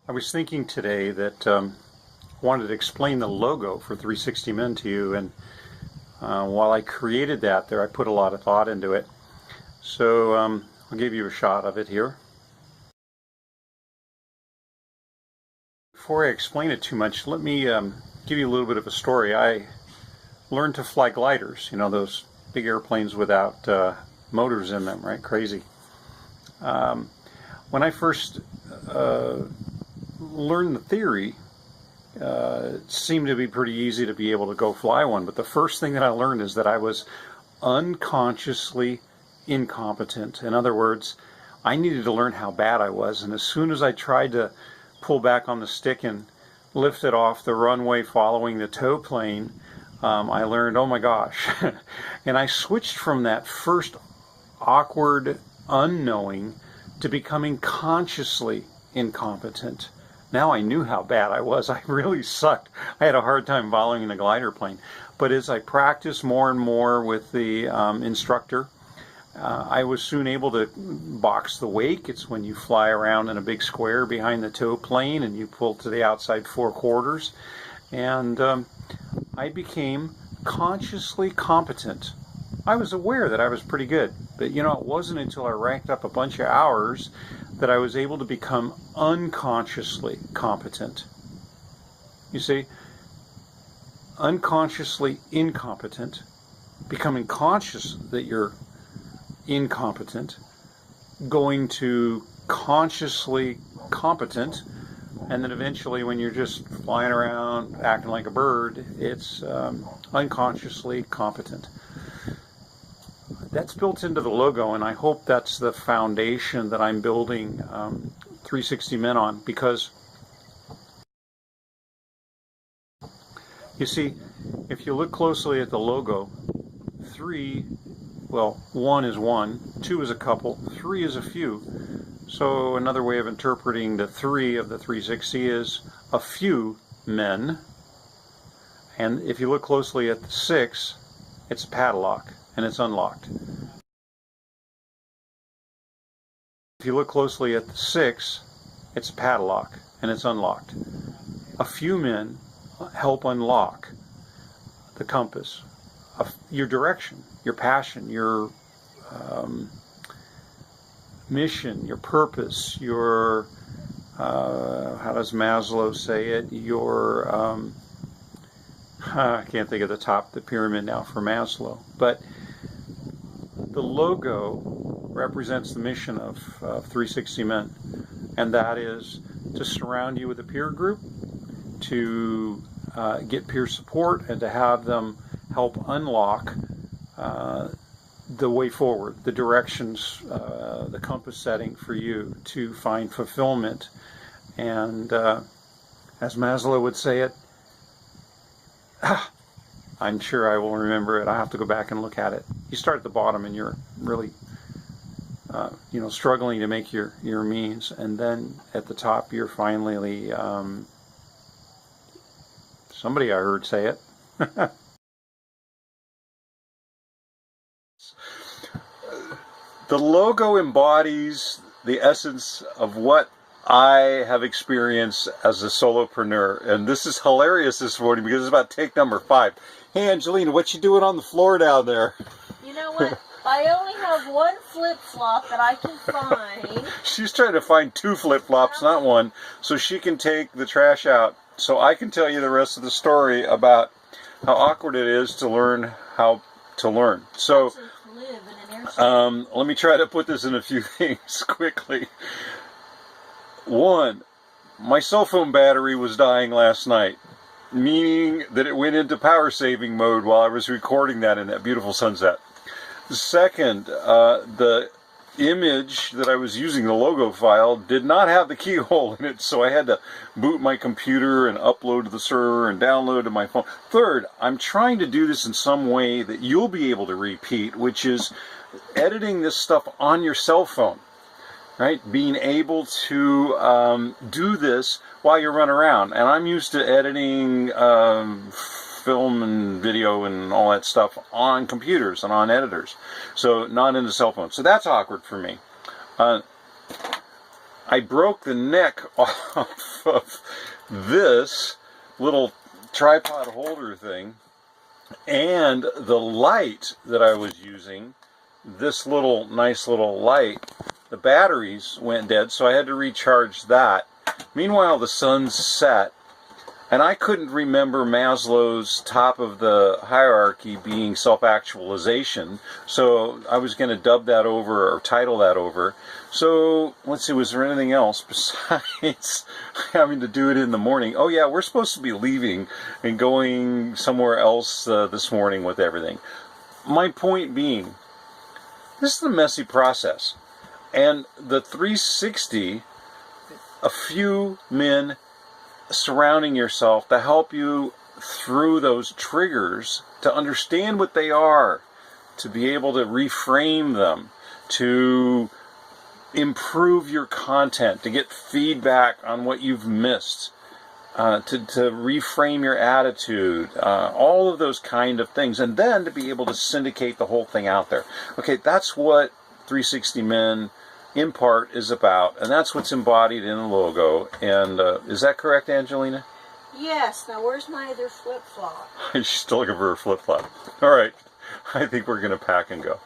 I was thinking today that I wanted to explain the logo for 360 Men to you, and while I created that there, I put a lot of thought into it. So I'll give you a shot of it here. Before I explain it too much, let me give you a little bit of a story. I learned to fly gliders, you know, those big airplanes without motors in them, right? Crazy. When I first learned the theory, it seemed to be pretty easy to be able to go fly one, but the first thing that I learned is that I was unconsciously incompetent. In other words, I needed to learn how bad I was, and as soon as I tried to pull back on the stick and lift it off the runway following the tow plane, I learned, oh my gosh. And I switched from that first awkward unknowing to becoming consciously incompetent. Now I knew how bad I was. I really sucked. I had a hard time following the glider plane. But as I practiced more and more with the instructor, I was soon able to box the wake. It's when you fly around in a big square behind the tow plane and you pull to the outside 4/4. And I became consciously competent. I was aware that I was pretty good, but you know, it wasn't until I racked up a bunch of hours that I was able to become unconsciously competent. You see, unconsciously incompetent, becoming conscious that you're incompetent, going to consciously competent, and then eventually when you're just flying around acting like a bird, it's unconsciously competent. That's built into the logo, and I hope that's the foundation that I'm building 360 Men on, because you see, if you look closely at the logo, one is one, two is a couple, three is a few. So another way of interpreting the three of the 360 is a few men. And if you look closely at the six, it's a padlock and it's unlocked. If you look closely at the six, it's a padlock and it's unlocked. A few men help unlock the compass, your direction, your passion, your mission, your purpose, your, how does Maslow say it, your, I can't think of the top of the pyramid now for Maslow, but the logo represents the mission of 360 Men, and that is to surround you with a peer group, to get peer support, and to have them help unlock the way forward, the directions, the compass setting for you to find fulfillment. And as Maslow would say it, I'm sure I will remember it. I have to go back and look at it. You start at the bottom and you're really struggling to make your means, and then at the top you're finally somebody I heard say it. The logo embodies the essence of what I have experienced as a solopreneur, and this is hilarious this morning because it's about take number 5. Hey Angelina, what you doing on the floor down there? You know what? I only have one flip-flop that I can find. She's trying to find 2 flip-flops, not one, so she can take the trash out. So I can tell you the rest of the story about how awkward it is to learn how to learn. So let me try to put this in a few things quickly. 1, my cell phone battery was dying last night, meaning that it went into power saving mode while I was recording that in that beautiful sunset. Second, the image that I was using, the logo file, did not have the keyhole in it, so I had to boot my computer and upload to the server and download to my phone. Third, I'm trying to do this in some way that you'll be able to repeat, which is editing this stuff on your cell phone, right? Being able to do this while you run around. And I'm used to editing film and video and all that stuff on computers and on editors, so not into cell phones. So that's awkward for me. I broke the neck off of this little tripod holder thing, and the light that I was using, this nice little light, the batteries went dead, so I had to recharge that. Meanwhile, the sun's set, and I couldn't remember Maslow's top of the hierarchy being self-actualization, so I was going to dub that over or title that over. So, let's see, was there anything else besides having to do it in the morning? Oh yeah, we're supposed to be leaving and going somewhere else this morning with everything. My point being, this is a messy process. And the 360, a few men surrounding yourself to help you through those triggers, to understand what they are, to be able to reframe them, to improve your content, to get feedback on what you've missed, to reframe your attitude, all of those kind of things, and then to be able to syndicate the whole thing out there. Okay, that's what 360 Men in part is about, and that's what's embodied in the logo. And is that correct, Angelina? Yes. Now, where's my other flip-flop? She's still looking for her flip-flop. All right, I think we're going to pack and go.